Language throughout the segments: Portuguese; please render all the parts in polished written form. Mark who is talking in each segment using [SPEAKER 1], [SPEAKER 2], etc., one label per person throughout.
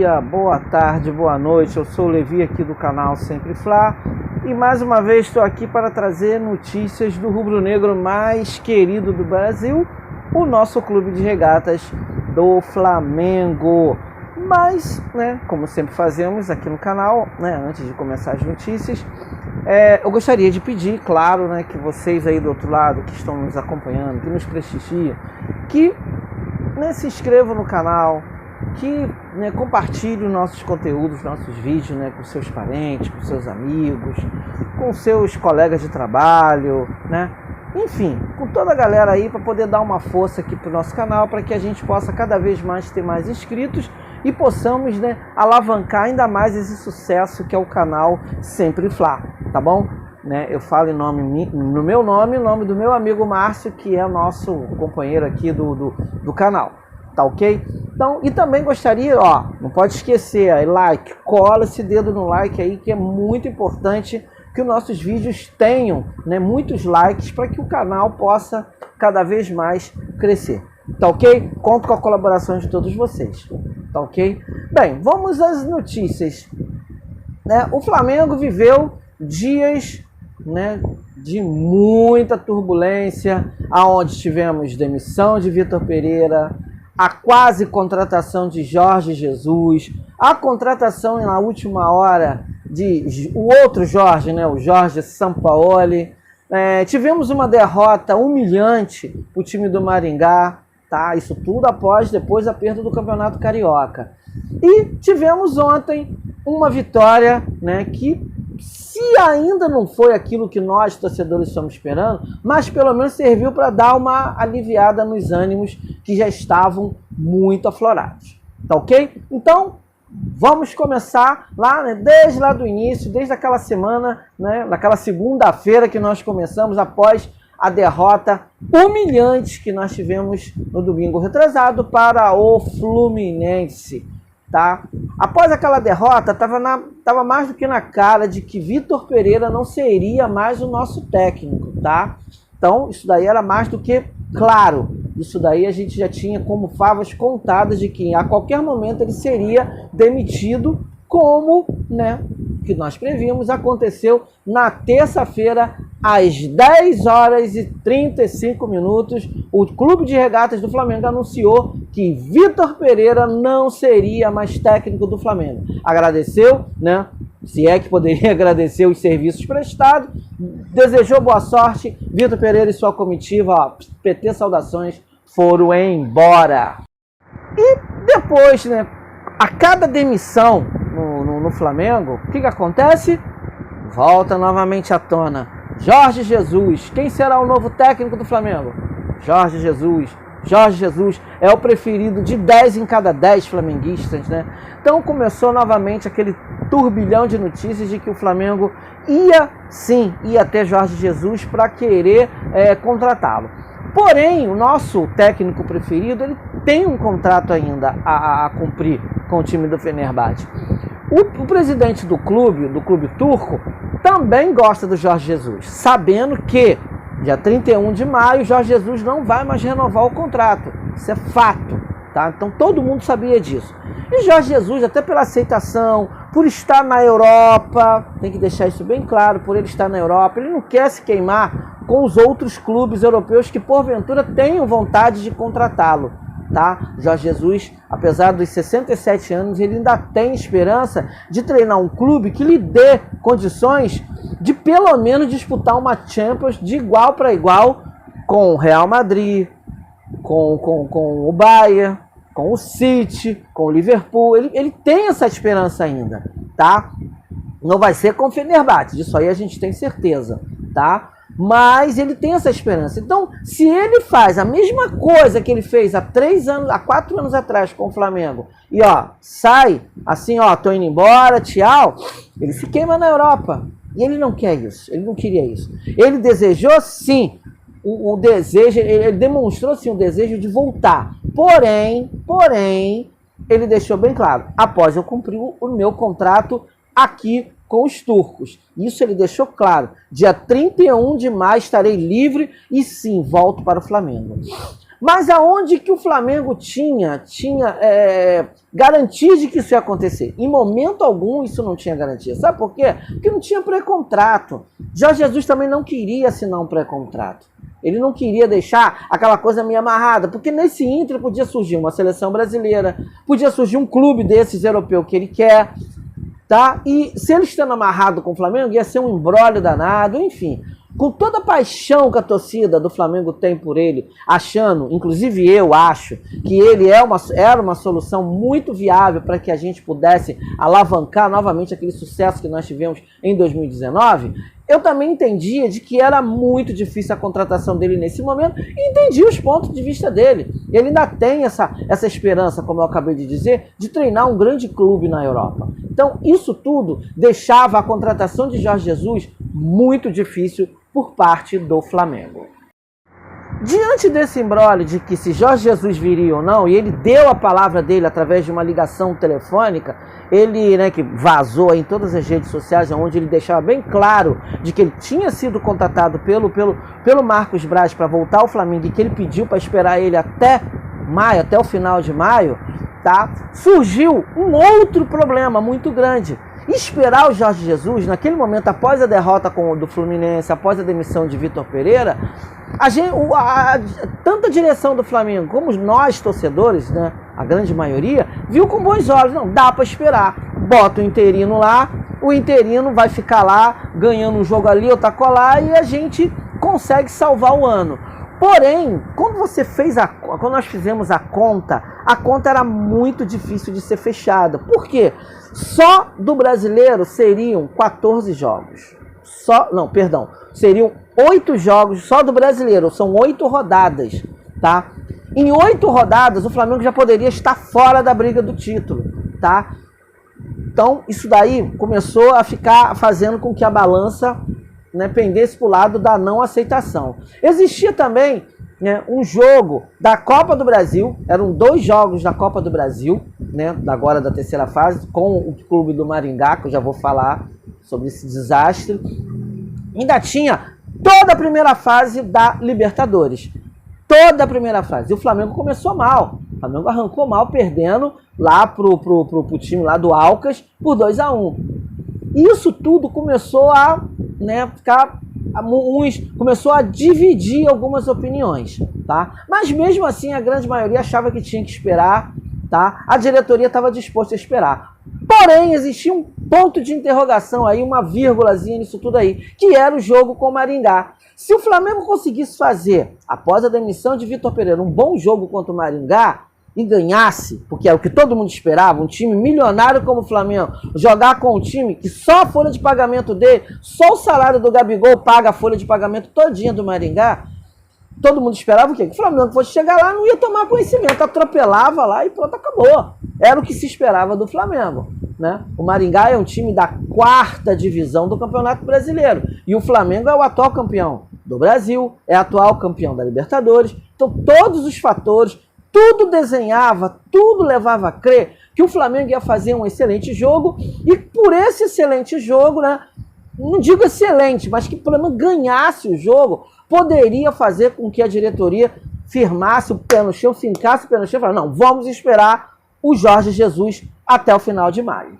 [SPEAKER 1] dia, boa tarde, boa noite. Eu sou o Levi aqui do canal Sempre Fla e mais uma vez estou aqui para trazer notícias do rubro-negro mais querido do Brasil, o nosso clube de regatas do Flamengo. Mas, como sempre fazemos aqui no canal, antes de começar as notícias, eu gostaria de pedir, claro, que vocês aí do outro lado, que estão nos acompanhando, que nos prestigiam, que se inscrevam no canal, que compartilhe os nossos conteúdos, nossos vídeos com seus parentes, com seus amigos, com seus colegas de trabalho, enfim, com toda a galera aí, para poder dar uma força aqui para o nosso canal, para que a gente possa cada vez mais ter mais inscritos e possamos alavancar ainda mais esse sucesso que é o canal Sempre Fla, tá bom? Eu falo no meu nome, em nome do meu amigo Márcio, que é nosso companheiro aqui do canal. Tá ok? Então, e também gostaria, não pode esquecer, like, cola esse dedo no like aí, que é muito importante que os nossos vídeos tenham muitos likes para que o canal possa cada vez mais crescer. Tá ok? Conto com a colaboração de todos vocês. Tá ok? Bem, vamos às notícias. O Flamengo viveu dias de muita turbulência, aonde tivemos demissão de Vitor Pereira, a quase contratação de Jorge Jesus, a contratação na última hora de o outro Jorge, o Jorge Sampaoli. Tivemos uma derrota humilhante para o time do Maringá, tá? Isso tudo depois da perda do Campeonato Carioca. E tivemos ontem uma vitória, que se ainda não foi aquilo que nós, torcedores, estamos esperando, mas pelo menos serviu para dar uma aliviada nos ânimos que já estavam muito aflorados. Tá ok? Então, vamos começar desde lá do início, desde aquela semana, naquela segunda-feira que nós começamos, após a derrota humilhante que nós tivemos no domingo retrasado para o Fluminense. Tá? Após aquela derrota, estava mais do que na cara de que Vitor Pereira não seria mais o nosso técnico, tá? Então, isso daí era mais do que claro. Isso daí a gente já tinha como favas contadas de que a qualquer momento ele seria demitido, como, que nós prevíamos, aconteceu na terça-feira, às 10 horas e 35 minutos, o Clube de Regatas do Flamengo anunciou que Vitor Pereira não seria mais técnico do Flamengo. Agradeceu, se é que poderia agradecer os serviços prestados, desejou boa sorte, Vitor Pereira e sua comitiva, PT saudações, foram embora. E depois, a cada demissão no Flamengo, o que acontece? Volta novamente à tona. Jorge Jesus, quem será o novo técnico do Flamengo? Jorge Jesus. Jorge Jesus é o preferido de 10 em cada 10 flamenguistas, Então começou novamente aquele turbilhão de notícias de que o Flamengo ia ter Jorge Jesus para querer contratá-lo. Porém, o nosso técnico preferido, ele tem um contrato ainda a cumprir com o time do Fenerbahçe. O presidente do clube turco, também gosta do Jorge Jesus, sabendo que dia 31 de maio, Jorge Jesus não vai mais renovar o contrato. Isso é fato, tá? Então todo mundo sabia disso. E Jorge Jesus, até pela aceitação, por estar na Europa, tem que deixar isso bem claro, por ele estar na Europa, ele não quer se queimar com os outros clubes europeus que porventura tenham vontade de contratá-lo. Tá? Jorge Jesus, apesar dos 67 anos, ele ainda tem esperança de treinar um clube que lhe dê condições de pelo menos disputar uma Champions de igual para igual com o Real Madrid, com o Bayern, com o City, com o Liverpool. Ele tem essa esperança ainda, tá? Não vai ser com o Fenerbahçe, disso aí a gente tem certeza, tá? Mas ele tem essa esperança. Então, se ele faz a mesma coisa que ele fez há 4 anos atrás com o Flamengo, e sai assim, tô indo embora, tchau, ele se queima na Europa. E ele não quer isso, ele não queria isso. Ele desejou sim o desejo, ele demonstrou sim o desejo de voltar. Porém, ele deixou bem claro, após eu cumprir o meu contrato aqui com os turcos. Isso ele deixou claro. Dia 31 de maio estarei livre e sim, volto para o Flamengo. Mas aonde que o Flamengo tinha garantia de que isso ia acontecer? Em momento algum isso não tinha garantia. Sabe por quê? Porque não tinha pré-contrato. Jorge Jesus também não queria assinar um pré-contrato. Ele não queria deixar aquela coisa meio amarrada, porque nesse ínter podia surgir uma seleção brasileira, podia surgir um clube desses europeu que ele quer, tá? E se ele estando amarrado com o Flamengo, ia ser um imbróglio danado, enfim. Com toda a paixão que a torcida do Flamengo tem por ele, achando, inclusive eu acho, que ele era uma solução muito viável para que a gente pudesse alavancar novamente aquele sucesso que nós tivemos em 2019, eu também entendia de que era muito difícil a contratação dele nesse momento e entendi os pontos de vista dele. Ele ainda tem essa esperança, como eu acabei de dizer, de treinar um grande clube na Europa. Então, isso tudo deixava a contratação de Jorge Jesus muito difícil por parte do Flamengo. Diante desse imbróglio de que se Jorge Jesus viria ou não, e ele deu a palavra dele através de uma ligação telefônica, ele, que vazou em todas as redes sociais, onde ele deixava bem claro de que ele tinha sido contatado pelo Marcos Braz para voltar ao Flamengo e que ele pediu para esperar ele até maio, até o final de maio, tá? Surgiu um outro problema muito grande. Esperar o Jorge Jesus, naquele momento, após a derrota do Fluminense, após a demissão de Vitor Pereira, tanto a direção do Flamengo como nós, torcedores, a grande maioria, viu com bons olhos. Não, dá para esperar. Bota o interino lá, o interino vai ficar lá, ganhando um jogo ali, outro colar, e a gente consegue salvar o ano. Porém, quando nós fizemos a conta era muito difícil de ser fechada. Por quê? Só do brasileiro seriam 14 jogos. Seriam 8 jogos só do brasileiro, são 8 rodadas, tá? Em 8 rodadas, o Flamengo já poderia estar fora da briga do título, tá? Então, isso daí começou a ficar fazendo com que a balança pendesse para o lado da não aceitação. Existia também um jogo da Copa do Brasil, eram 2 jogos da Copa do Brasil, agora da terceira fase, com o clube do Maringá, que eu já vou falar sobre esse desastre. Ainda tinha toda a primeira fase da Libertadores. Toda a primeira fase. E o Flamengo começou mal. O Flamengo arrancou mal, perdendo lá pro time lá do Alcas por 2-1. E isso tudo começou a começou a dividir algumas opiniões, tá? Mas mesmo assim a grande maioria achava que tinha que esperar, tá? A diretoria estava disposta a esperar. Porém, existia um ponto de interrogação aí, uma vírgulazinha nisso tudo aí, que era o jogo com o Maringá. Se o Flamengo conseguisse fazer, após a demissão de Vitor Pereira, um bom jogo contra o Maringá, e ganhasse, porque é o que todo mundo esperava, um time milionário como o Flamengo, jogar com um time que só a folha de pagamento dele, só o salário do Gabigol paga a folha de pagamento todinha do Maringá, todo mundo esperava o quê? Que o Flamengo fosse chegar lá, não ia tomar conhecimento, atropelava lá e pronto, acabou. Era o que se esperava do Flamengo, O Maringá é um time da 4ª divisão do Campeonato Brasileiro, e o Flamengo é o atual campeão do Brasil, é atual campeão da Libertadores, então todos os fatores, tudo desenhava, tudo levava a crer que o Flamengo ia fazer um excelente jogo e por esse excelente jogo, não digo excelente, mas que pelo menos ganhasse o jogo, poderia fazer com que a diretoria firmasse o pé no chão, fincasse o pé no chão e falasse, não, vamos esperar o Jorge Jesus até o final de maio.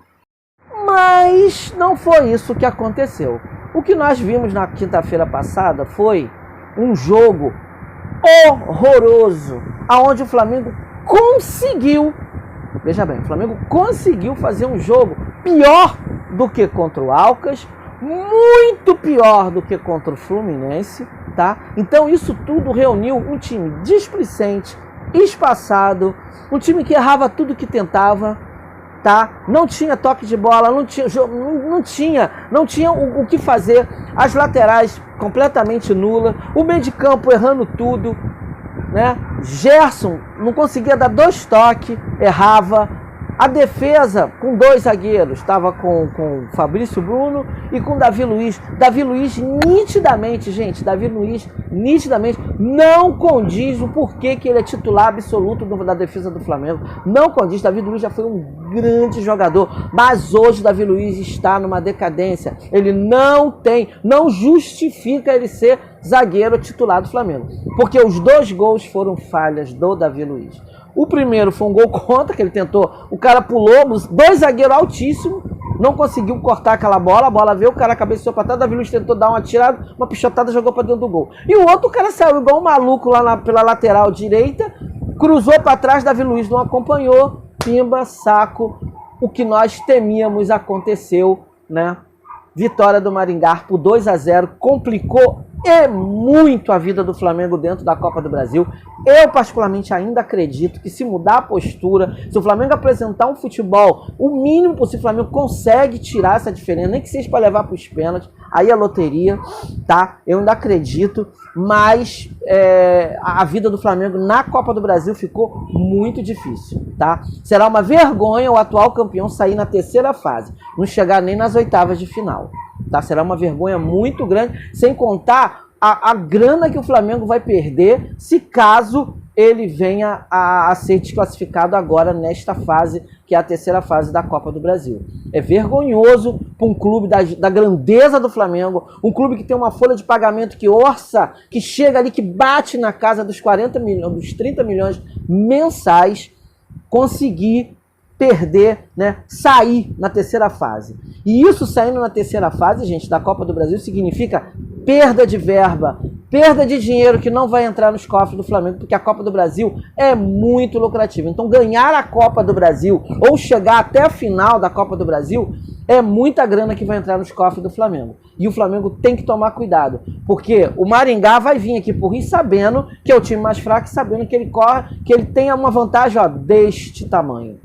[SPEAKER 1] Mas não foi isso que aconteceu. O que nós vimos na quinta-feira passada foi um jogo horroroso, aonde o Flamengo conseguiu, veja bem, o Flamengo conseguiu fazer um jogo pior do que contra o Alcas, muito pior do que contra o Fluminense, tá? Então isso tudo reuniu um time displicente, espaçado, um time que errava tudo que tentava, tá? Não tinha toque de bola, não tinha o que fazer, as laterais completamente nulas, o meio de campo errando tudo, Gerson não conseguia dar 2 toques, errava, A defesa com 2 zagueiros, estava com Fabrício Bruno e com Davi Luiz. Davi Luiz nitidamente, gente, Davi Luiz nitidamente não condiz o porquê que ele é titular absoluto da defesa do Flamengo. Não condiz. Davi Luiz já foi um grande jogador, mas hoje Davi Luiz está numa decadência. Ele não justifica ele ser zagueiro titular do Flamengo, porque os 2 gols foram falhas do Davi Luiz. O primeiro foi um gol contra, que ele tentou, o cara pulou, 2 zagueiros altíssimos, não conseguiu cortar aquela bola, a bola veio, o cara cabeceou para trás, o Davi Luiz tentou dar uma tirada, uma pichotada, jogou para dentro do gol. E o outro, o cara saiu igual um maluco lá pela lateral direita, cruzou para trás, Davi Luiz não acompanhou, pimba, saco, o que nós temíamos aconteceu, né? Vitória do Maringá por 2-0, complicou muito a vida do Flamengo dentro da Copa do Brasil. Eu particularmente ainda acredito que se mudar a postura, se o Flamengo apresentar um futebol, o mínimo possível, o Flamengo consegue tirar essa diferença, nem que seja para levar para os pênaltis, aí a loteria, tá? Eu ainda acredito, mas a vida do Flamengo na Copa do Brasil ficou muito difícil, tá? Será uma vergonha o atual campeão sair na 3ª fase, não chegar nem nas 8ª de final. Tá? Será uma vergonha muito grande, sem contar a grana que o Flamengo vai perder se caso ele venha a ser desclassificado agora nesta fase, que é a 3ª fase da Copa do Brasil. É vergonhoso para um clube da grandeza do Flamengo, um clube que tem uma folha de pagamento que orça, que chega ali, que bate na casa dos 40 milhões, dos 30 milhões mensais, conseguir perder, né, sair na 3ª fase. E isso saindo na 3ª fase, gente, da Copa do Brasil, significa perda de verba, perda de dinheiro que não vai entrar nos cofres do Flamengo, porque a Copa do Brasil é muito lucrativa. Então ganhar a Copa do Brasil ou chegar até a final da Copa do Brasil é muita grana que vai entrar nos cofres do Flamengo. E o Flamengo tem que tomar cuidado, porque o Maringá vai vir aqui por Rio sabendo que é o time mais fraco, sabendo que ele tem uma vantagem, ó, deste tamanho.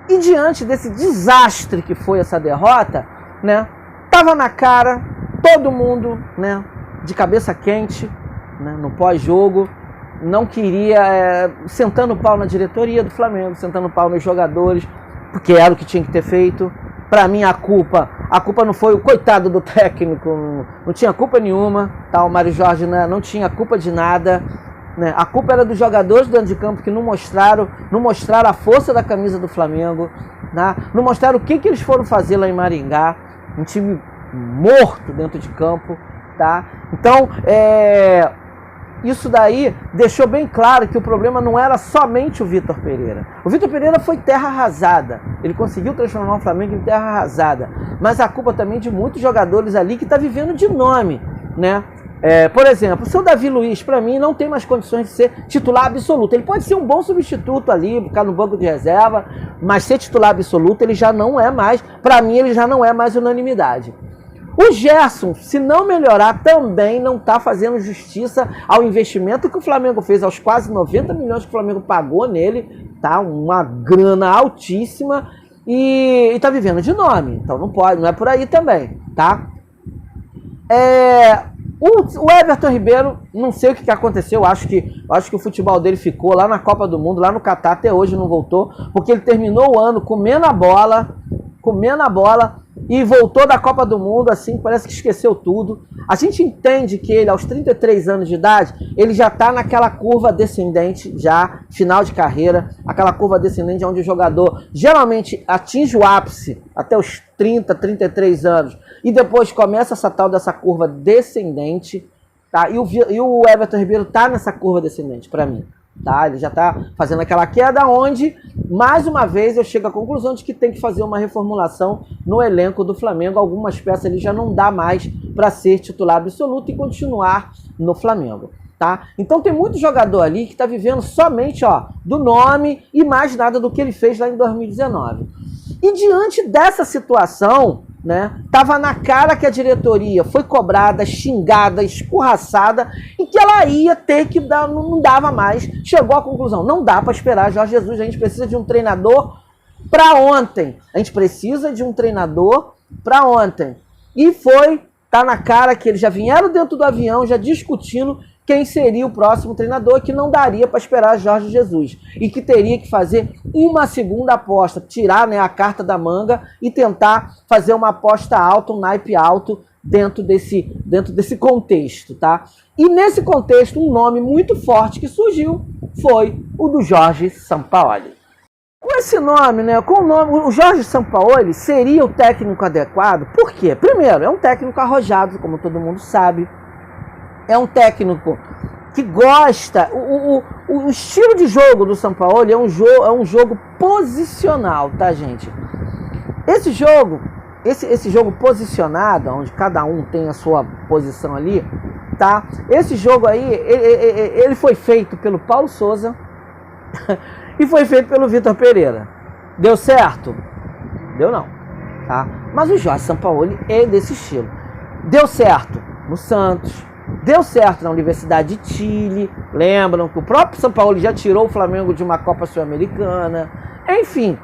[SPEAKER 1] E diante desse desastre que foi essa derrota, né, tava na cara, todo mundo, né, de cabeça quente, né, no pós-jogo, não queria, sentando o pau na diretoria do Flamengo, sentando o pau nos jogadores, porque era o que tinha que ter feito. Para mim a culpa não foi o coitado do técnico, não tinha culpa nenhuma, tá? O Mário Jorge, né, não tinha culpa de nada. Né? A culpa era dos jogadores dentro de campo que não mostraram a força da camisa do Flamengo, né? Não mostraram o que eles foram fazer lá em Maringá, um time morto dentro de campo, tá? Então, isso daí deixou bem claro que o problema não era somente o Vitor Pereira. O Vitor Pereira foi terra arrasada, ele conseguiu transformar o Flamengo em terra arrasada, mas a culpa também de muitos jogadores ali que estão vivendo de nome, né? Por exemplo, o seu Davi Luiz, para mim, não tem mais condições de ser titular absoluto. Ele pode ser um bom substituto ali, ficar no banco de reserva, mas ser titular absoluto ele já não é mais, para mim ele já não é mais unanimidade. O Gerson, se não melhorar, também não está fazendo justiça ao investimento que o Flamengo fez, aos quase 90 milhões que o Flamengo pagou nele, tá? Uma grana altíssima, e está vivendo de nome, então não é por aí também, tá? O Everton Ribeiro, não sei o que aconteceu, acho que o futebol dele ficou lá na Copa do Mundo, lá no Catar, até hoje não voltou, porque ele terminou o ano comendo a bola e voltou da Copa do Mundo, assim, parece que esqueceu tudo. A gente entende que ele, aos 33 anos de idade, ele já está naquela curva descendente, já, final de carreira, aquela curva descendente onde o jogador geralmente atinge o ápice até os 30, 33 anos, e depois começa essa tal dessa curva descendente, tá? E o Everton Ribeiro tá nessa curva descendente, para mim, tá? Ele já tá fazendo aquela queda onde, mais uma vez, eu chego à conclusão de que tem que fazer uma reformulação no elenco do Flamengo. Algumas peças ele já não dá mais para ser titular absoluto e continuar no Flamengo, tá? Então tem muito jogador ali que tá vivendo somente, ó, do nome e mais nada do que ele fez lá em 2019. E diante dessa situação, né, tava na cara que a diretoria foi cobrada, xingada, escorraçada e que ela ia ter que dar, não dava mais. Chegou à conclusão, não dá para esperar Jorge Jesus, a gente precisa de um treinador para ontem. A gente precisa de um treinador para ontem. E tá na cara que eles já vieram dentro do avião, já discutindo quem seria o próximo treinador, que não daria para esperar Jorge Jesus e que teria que fazer uma segunda aposta, tirar, né, a carta da manga e tentar fazer uma aposta alta, um naipe alto dentro desse contexto, tá? E nesse contexto, um nome muito forte que surgiu foi o do Jorge Sampaoli. Com esse nome, né, com o nome, o Jorge Sampaoli seria o técnico adequado. Por quê? Primeiro, é um técnico arrojado, como todo mundo sabe. É um técnico que gosta. O estilo de jogo do Sampaoli é um jogo posicional, tá, gente? Esse jogo posicionado, onde cada um tem a sua posição ali, tá? Esse jogo aí, ele foi feito pelo Paulo Souza e foi feito pelo Vitor Pereira. Deu certo? Deu não, tá? Mas o Jorge Sampaoli é desse estilo. Deu certo no Santos, deu certo na Universidade de Chile. Lembram que o próprio Sampaoli já tirou o Flamengo de uma Copa Sul-Americana. Enfim,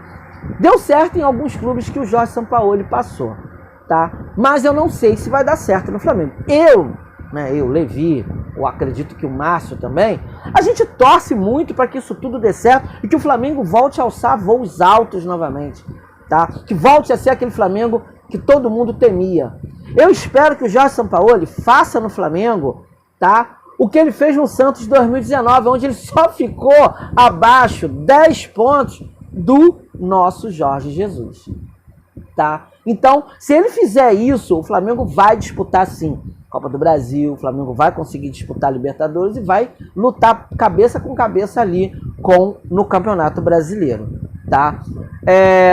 [SPEAKER 1] deu certo em alguns clubes que o Jorge Sampaoli passou, tá? Mas eu não sei se vai dar certo no Flamengo. Eu, Levi, eu acredito que o Márcio também, a gente torce muito para que isso tudo dê certo e que o Flamengo volte a alçar voos altos novamente, tá? Que volte a ser aquele Flamengo que todo mundo temia. Eu espero que o Jorge Sampaoli faça no Flamengo, tá, o que ele fez no Santos em 2019, onde ele só ficou abaixo 10 pontos do nosso Jorge Jesus, tá? Então, se ele fizer isso, o Flamengo vai disputar sim Copa do Brasil, o Flamengo vai conseguir disputar Libertadores e vai lutar cabeça com cabeça ali no Campeonato Brasileiro, tá?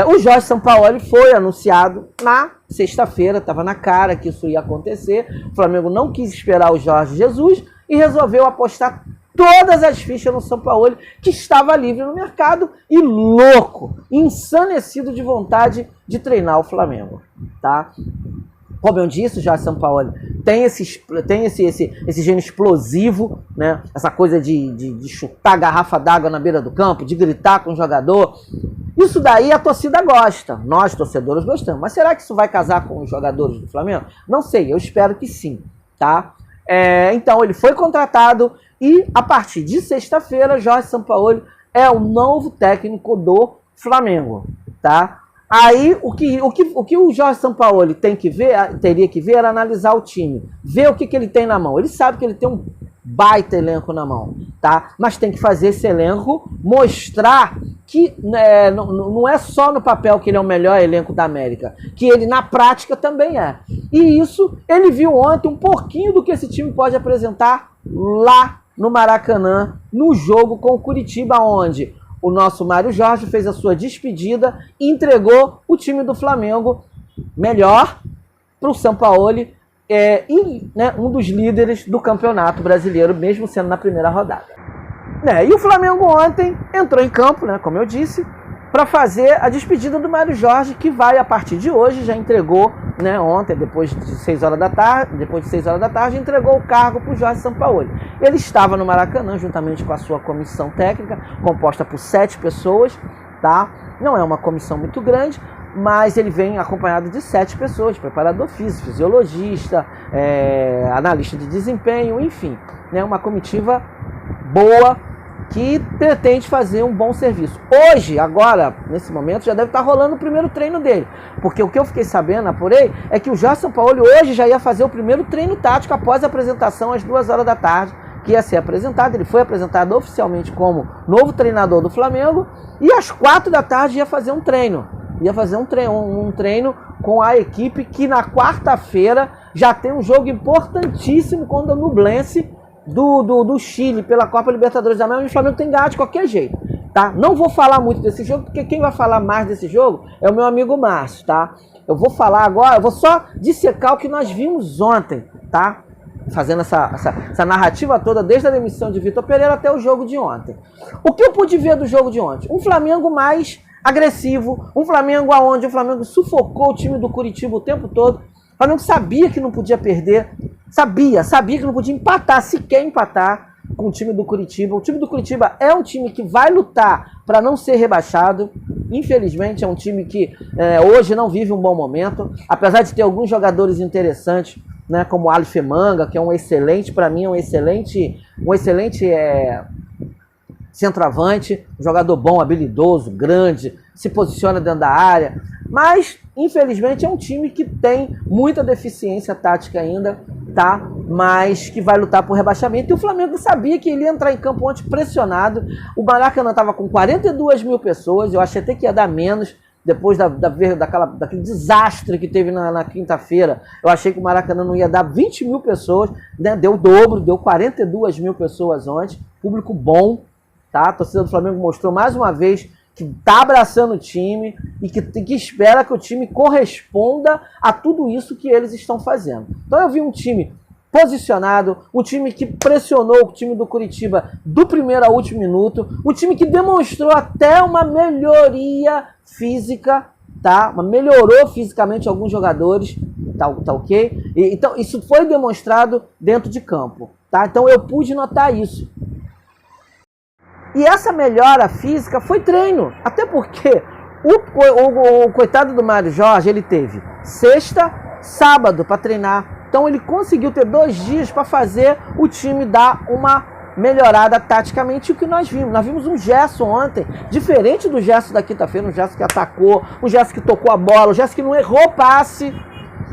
[SPEAKER 1] O Jorge Sampaoli foi anunciado na sexta-feira, estava na cara que isso ia acontecer. O Flamengo não quis esperar o Jorge Jesus e resolveu apostar todas as fichas no Sampaoli, que estava livre no mercado e louco, ensanecido de vontade de treinar o Flamengo, tá? Como eu disse, o Jorge Sampaoli tem esse gênio explosivo, né? Essa coisa de chutar garrafa d'água na beira do campo, de gritar com o jogador. Isso daí a torcida gosta, nós torcedores gostamos. Mas será que isso vai casar com os jogadores do Flamengo? Não sei, eu espero que sim, tá? Então ele foi contratado e a partir de sexta-feira, Jorge Sampaoli é o novo técnico do Flamengo, tá? Aí o que o Jorge Sampaoli teria que ver era analisar o time, ver o que ele tem na mão. Ele sabe que ele tem um baita elenco na mão, tá? Mas tem que fazer esse elenco mostrar que não é só no papel que ele é o melhor elenco da América, que ele na prática também é. E isso ele viu ontem um pouquinho do que esse time pode apresentar lá no Maracanã, no jogo com o Curitiba, onde o nosso Mário Jorge fez a sua despedida e entregou o time do Flamengo melhor para o Sampaoli, um dos líderes do Campeonato Brasileiro, mesmo sendo na primeira rodada. E o Flamengo ontem entrou em campo, né, como eu disse, para fazer a despedida do Mário Jorge, que vai, a partir de hoje, já entregou, né, ontem, depois de 6 horas da tarde, entregou o cargo para o Jorge Sampaoli. Ele estava no Maracanã, juntamente com a sua comissão técnica, composta por 7 pessoas, tá? Não é uma comissão muito grande, mas ele vem acompanhado de 7 pessoas, preparador físico, fisiologista, analista de desempenho, enfim, né, uma comitiva boa, que pretende fazer um bom serviço. Hoje, agora, nesse momento, já deve estar rolando o primeiro treino dele. Porque o que eu fiquei sabendo, apurei, é que o Jorge Sampaoli hoje já ia fazer o primeiro treino tático após a apresentação às 2 horas da tarde, que ia ser apresentado. Ele foi apresentado oficialmente como novo treinador do Flamengo e às 4 da tarde ia fazer um treino. Ia fazer um treino com a equipe que na quarta-feira já tem um jogo importantíssimo contra o Nublense do Chile pela Copa Libertadores da América. E o Flamengo tem que ganhar de qualquer jeito, tá? Não vou falar muito desse jogo, porque quem vai falar mais desse jogo é o meu amigo Márcio, tá? Eu vou falar agora, eu vou só dissecar o que nós vimos ontem, tá? Fazendo essa narrativa toda, desde a demissão de Vitor Pereira até o jogo de ontem. O que eu pude ver do jogo de ontem? Um Flamengo mais agressivo, um Flamengo onde o Flamengo sufocou o time do Curitiba o tempo todo. O Flamengo sabia que não podia perder, sabia que não podia empatar, sequer empatar com o time do Curitiba. O time do Curitiba é um time que vai lutar para não ser rebaixado. Infelizmente é um time que hoje não vive um bom momento, apesar de ter alguns jogadores interessantes. né, como o Aleph Manga, que é um excelente, para mim, um excelente centroavante, um jogador bom, habilidoso, grande, se posiciona dentro da área, mas infelizmente é um time que tem muita deficiência tática ainda, tá? Mas que vai lutar por rebaixamento, e o Flamengo sabia que ele ia entrar em campo ontem pressionado. O Maracanã estava com 42 mil pessoas, eu achei até que ia dar menos, depois daquele desastre que teve na quinta-feira. Eu achei que o Maracanã não ia dar 20 mil pessoas, né? Deu o dobro, deu 42 mil pessoas ontem, público bom, tá? A torcida do Flamengo mostrou mais uma vez que está abraçando o time e que espera que o time corresponda a tudo isso que eles estão fazendo. Então eu vi um time posicionado, um time que pressionou o time do Curitiba do primeiro ao último minuto, um time que demonstrou até uma melhoria física, tá? Melhorou fisicamente alguns jogadores, tá ok? Então isso foi demonstrado dentro de campo, tá? Então eu pude notar isso. E essa melhora física foi treino, até porque o coitado do Mário Jorge, ele teve sexta, sábado para treinar, então ele conseguiu ter 2 dias para fazer o time dar uma melhorada taticamente. O que nós vimos um Gerson ontem, diferente do Gerson da quinta-feira, um Gerson que atacou, um Gerson que tocou a bola, um Gerson que não errou passe,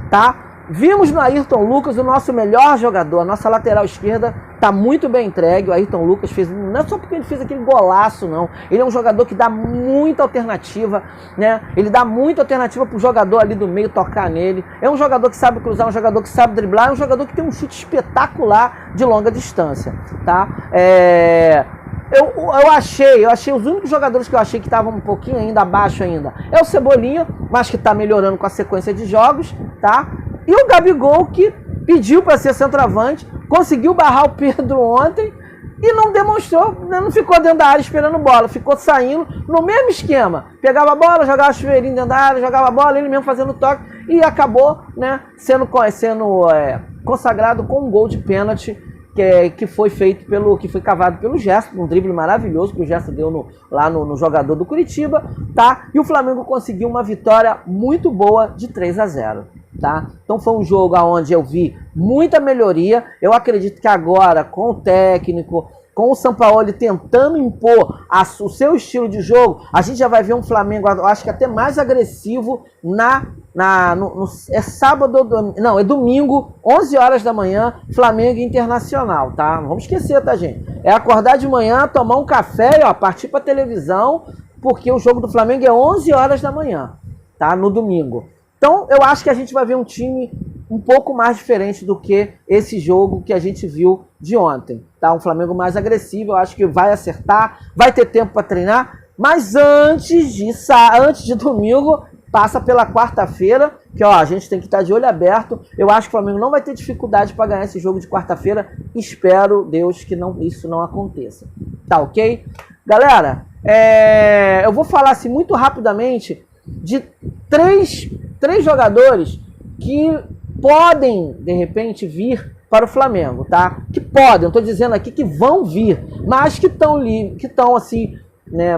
[SPEAKER 1] tá? Vimos no Ayrton Lucas o nosso melhor jogador, a nossa lateral esquerda está muito bem entregue. O Ayrton Lucas fez, não é só porque ele fez aquele golaço, não. Ele é um jogador que dá muita alternativa, né? Ele dá muita alternativa para o jogador ali do meio tocar nele. É um jogador que sabe cruzar, um jogador que sabe driblar, é um jogador que tem um chute espetacular de longa distância, tá? Eu achei os únicos jogadores que eu achei que estavam um pouquinho ainda abaixo ainda é o Cebolinha, mas que está melhorando com a sequência de jogos, tá? E o Gabigol, que pediu para ser centroavante, conseguiu barrar o Pedro ontem e não demonstrou, não ficou dentro da área esperando bola, ficou saindo no mesmo esquema. Pegava a bola, jogava chuveirinho dentro da área, jogava a bola, ele mesmo fazendo toque, e acabou, né, sendo consagrado com um gol de pênalti que foi cavado pelo Gerson, um drible maravilhoso que o Gerson deu lá no jogador do Curitiba, tá? E o Flamengo conseguiu uma vitória muito boa de 3-0. Tá? Então foi um jogo onde eu vi muita melhoria. Eu acredito que agora, com o técnico, com o Sampaoli tentando impor o seu estilo de jogo, a gente já vai ver um Flamengo, eu acho que até mais agressivo é sábado, não, é domingo, 11 horas da manhã, Flamengo Internacional, tá? Não vamos esquecer, tá, gente? É acordar de manhã, tomar um café e partir pra televisão, porque o jogo do Flamengo é 11 horas da manhã, tá? No domingo. Então, eu acho que a gente vai ver um time um pouco mais diferente do que esse jogo que a gente viu de ontem. Tá? Um Flamengo mais agressivo, eu acho que vai acertar, vai ter tempo para treinar, mas antes de domingo, passa pela quarta-feira, que a gente tem que estar de olho aberto. Eu acho que o Flamengo não vai ter dificuldade para ganhar esse jogo de quarta-feira. Espero, Deus, que isso não aconteça. Tá ok? Galera, eu vou falar assim muito rapidamente de três jogadores que podem, de repente, vir para o Flamengo, tá? Que podem, eu estou dizendo aqui que vão vir, mas que estão assim, né?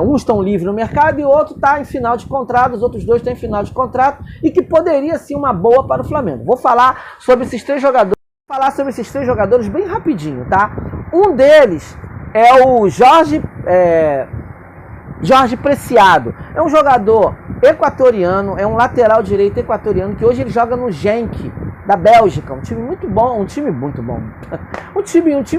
[SPEAKER 1] Uns estão livres no mercado e o outro está em final de contrato, os outros 2 estão em final de contrato e que poderia ser uma boa para o Flamengo. Vou falar sobre esses 3 jogadores, bem rapidinho, tá? Um deles é o Jorge Preciado. É um jogador equatoriano, é um lateral direito equatoriano que hoje ele joga no Genk da Bélgica, um time muito bom, um time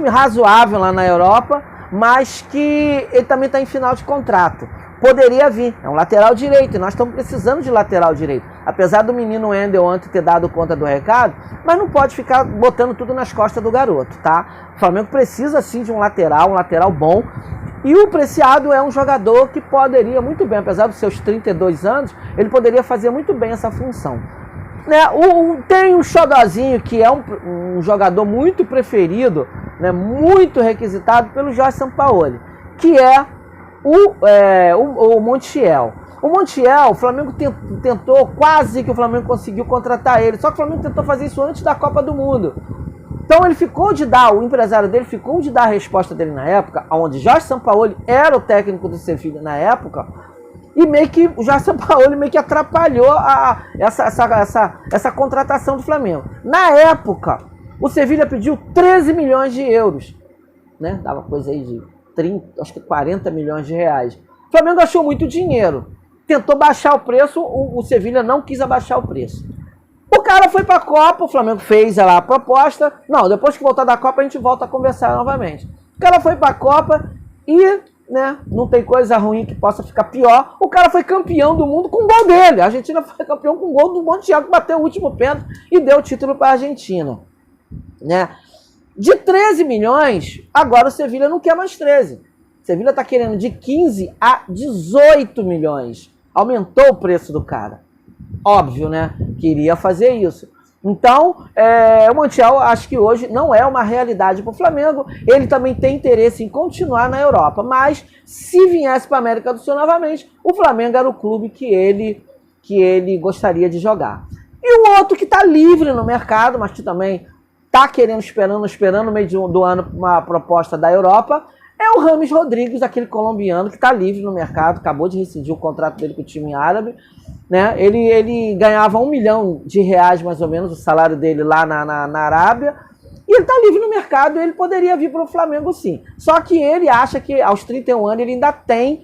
[SPEAKER 1] razoável lá na Europa, mas que ele também está em final de contrato. Poderia vir, é um lateral direito, e nós estamos precisando de lateral direito. Apesar do menino Wendel ontem ter dado conta do recado, mas não pode ficar botando tudo nas costas do garoto, tá? O Flamengo precisa sim de um lateral bom. E o Preciado é um jogador que poderia muito bem, apesar dos seus 32 anos, ele poderia fazer muito bem essa função. Né? Tem o Xodozinho, que é um jogador muito preferido, né? Muito requisitado pelo Jorge Sampaoli, que é o Montiel. O Montiel, o Flamengo tentou, quase que o Flamengo conseguiu contratar ele, só que o Flamengo tentou fazer isso antes da Copa do Mundo. Então o empresário dele ficou de dar a resposta dele na época, onde Jorge Sampaoli era o técnico do Sevilha na época, E meio que o Jorge Sampaoli meio que atrapalhou essa contratação do Flamengo. Na época, o Sevilha pediu 13 milhões de euros. Né? Dava coisa aí de 30, acho que 40 milhões de reais. O Flamengo achou muito dinheiro. Tentou baixar o preço, o Sevilha não quis abaixar o preço. O cara foi para a Copa, o Flamengo fez lá a proposta. Não, depois que voltar da Copa a gente volta a conversar novamente. O cara foi para a Copa e, né, não tem coisa ruim que possa ficar pior. O cara foi campeão do mundo com o gol dele. A Argentina foi campeão com o gol do Montiel, que bateu o último pênalti e deu o título para a Argentina. Né? De 13 milhões, agora o Sevilha não quer mais 13. O Sevilha está querendo de 15 a 18 milhões. Aumentou o preço do cara. Óbvio, né? Queria fazer isso. Então, o Montiel acho que hoje não é uma realidade para o Flamengo. Ele também tem interesse em continuar na Europa. Mas, se viesse para a América do Sul novamente, o Flamengo era o clube que ele gostaria de jogar. E o outro que está livre no mercado, mas que também está querendo, esperando no meio do ano uma proposta da Europa, é o Rames Rodrigues, aquele colombiano que está livre no mercado, acabou de rescindir o contrato dele com o time árabe. Né? Ele ganhava R$1 milhão mais ou menos, o salário dele lá na Arábia, e ele está livre no mercado e ele poderia vir para o Flamengo sim. Só que ele acha que aos 31 anos ele ainda tem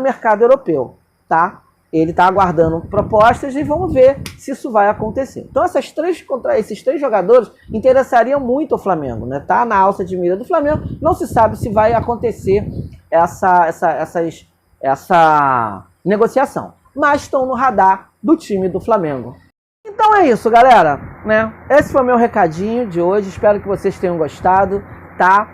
[SPEAKER 1] mercado europeu. Tá? Ele está aguardando propostas e vamos ver se isso vai acontecer. Então esses três jogadores interessariam muito o Flamengo, né? Tá na alça de mira do Flamengo. Não se sabe se vai acontecer essa negociação, mas estão no radar do time do Flamengo. Então é isso, galera. Né? Esse foi o meu recadinho de hoje. Espero que vocês tenham gostado. Tá?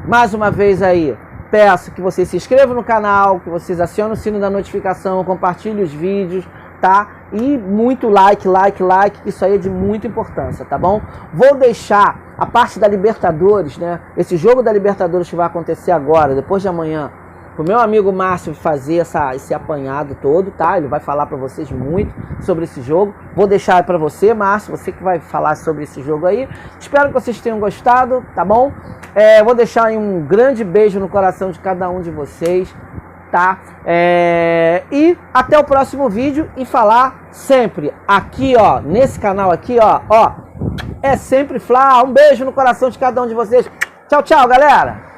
[SPEAKER 1] Mais uma vez aí, peço que vocês se inscrevam no canal, que vocês acionem o sino da notificação, compartilhem os vídeos, tá? E muito like, isso aí é de muita importância, tá bom? Vou deixar a parte da Libertadores, né? Esse jogo da Libertadores que vai acontecer agora, depois de amanhã, pro meu amigo Márcio fazer esse apanhado todo, tá? Ele vai falar para vocês muito sobre esse jogo. Vou deixar para você, Márcio, você que vai falar sobre esse jogo aí. Espero que vocês tenham gostado, tá bom? Vou deixar aí um grande beijo no coração de cada um de vocês, tá? E até o próximo vídeo e falar sempre aqui, ó, nesse canal aqui, ó, é sempre Fla. Um beijo no coração de cada um de vocês. Tchau, tchau, galera!